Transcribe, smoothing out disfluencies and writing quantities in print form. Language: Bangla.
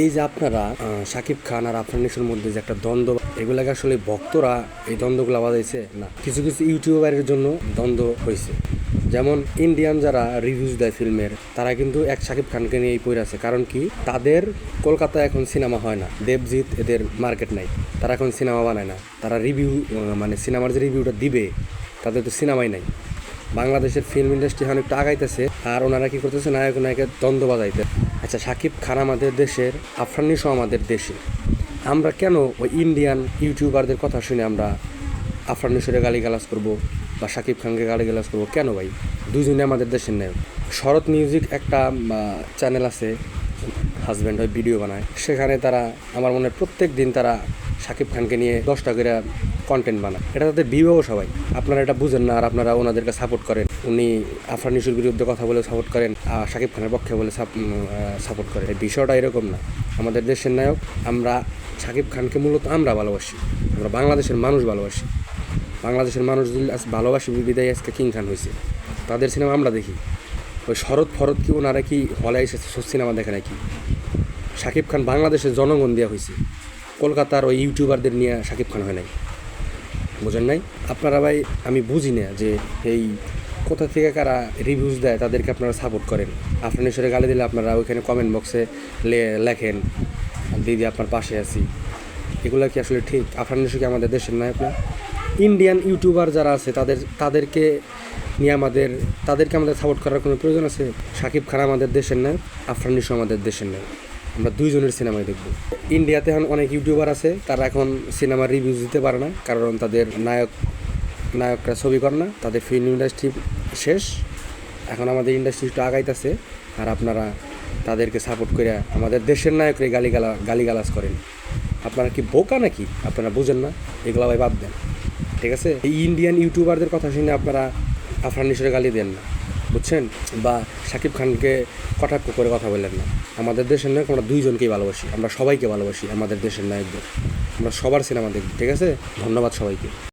এই যে আপনারা শাকিব খান আর আফরান নিশোর মধ্যে যে একটা দ্বন্দ্ব, এগুলাকে আসলে ভক্তরা এই দ্বন্দ্বগুলো বাজাইছে না, কিছু কিছু ইউটিউবারের জন্য দ্বন্দ্ব হয়েছে। যেমন ইন্ডিয়ান যারা রিভিউজ দেয় ফিল্মের, তারা কিন্তু এক শাকিব খানকে নিয়েই পড়ে আছে। কারণ কি, তাদের কলকাতায় এখন সিনেমা হয় না, দেবজিৎ এদের মার্কেট নাই, তারা এখন সিনেমা বানায় না। তারা রিভিউ মানে সিনেমার যে রিভিউটা দিবে, তাদের তো সিনেমাই নাই। বাংলাদেশের ফিল্ম ইন্ডাস্ট্রি এখন একটু আগাইতেছে, আর ওনারা কি করতেছে, নায়ক নায়কের দ্বন্দ্ব বাজাইতে। আচ্ছা, শাকিব খান আমাদের দেশের, আফরান নিশো আমাদের দেশে, আমরা কেন ওই ইন্ডিয়ান ইউটিউবারদের কথা শুনে আমরা আফরান নিশোরে গালিগালাজ করবো বা শাকিব খানকে গালিগালাজ করবো কেন ভাই? দুজনে আমাদের দেশের নায়ক। শরৎ মিউজিক একটা চ্যানেল আছে, হাজব্যান্ড হয় ভিডিও বানায়, সেখানে তারা আমার মনে হয় প্রত্যেক দিন তারা শাকিব খানকে নিয়ে 10টা করে কন্টেন্ট বানায়। এটা তাদের বিবাহ সবাই, আপনারা এটা বুঝেন না, আর আপনারা ওনাদেরকে সাপোর্ট করেন। উনি আফরান নিশোর বিরুদ্ধে কথা বলে সাপোর্ট করেন, শাকিব খানের পক্ষে বলে সাপোর্ট করেন। এই বিষয়টা এরকম না। আমাদের দেশের নায়ক, আমরা শাকিব খানকে মূলত আমরা ভালোবাসি, আমরা বাংলাদেশের মানুষ ভালোবাসি। বাংলাদেশের মানুষ যদি ভালোবাসি বিদায় আজকে কিং খান হয়েছে। তাদের সিনেমা আমরা দেখি। ওই শরৎ ফরৎ কি ওনারা কি হলে এসে সিনেমা দেখে নাকি? শাকিব খান বাংলাদেশের জনগণ দেওয়া হয়েছে, কলকাতার ওই ইউটিউবারদের নিয়ে শাকিব খান হয় নাই। বুঝেন নাই আপনারা ভাই? আমি বুঝি না যে এই কোথা থেকে কারা রিভিউজ দেয়, তাদেরকে আপনারা সাপোর্ট করেন। আফরান নিশোরে গালি দিলে আপনারা ওইখানে কমেন্ট বক্সে লেখেন দিদি আপনার পাশে আছি। এগুলো কি আসলে ঠিক? আফরান নিশো কি আমাদের দেশের নায়ক না? ইন্ডিয়ান ইউটিউবার যারা আছে তাদেরকে নিয়ে তাদেরকে আমাদের সাপোর্ট করার কোনো প্রয়োজন আছে? শাকিব খান আমাদের দেশের নায়ক, আফরান নিশো আমাদের দেশের নায়ক। আমরা দুইজনের সিনেমায় দেখব। ইন্ডিয়াতে এখন অনেক ইউটিউবার আছে, তারা এখন সিনেমার রিভিউজ দিতে পারে না, কারণ তাদের নায়করা ছবি করে না, তাদের ফিল্ম ইন্ডাস্ট্রি শেষ। এখন আমাদের ইন্ডাস্ট্রি একটু আগাইতেছে, আর আপনারা তাদেরকে সাপোর্ট করে আমাদের দেশের নায়করে গালিগালাজ করেন। আপনারা কি বোকা নাকি? আপনারা বুঝেন না? এগুলো ভাই বাদ দেন, ঠিক আছে? এই ইন্ডিয়ান ইউটিউবারদের কথা শুনে আপনারা আফরান নিশোরে গালি দেন না, বুঝছেন? বা শাকিব খানকে কটাক্ষ করে কথা বললেন না। আমাদের দেশের নায়ক আমরা দুইজনকেই ভালোবাসি, আমরা সবাইকে ভালোবাসি। আমাদের দেশের নায়কদের আমরা সবার সিনেমা দেখব, ঠিক আছে? ধন্যবাদ সবাইকে।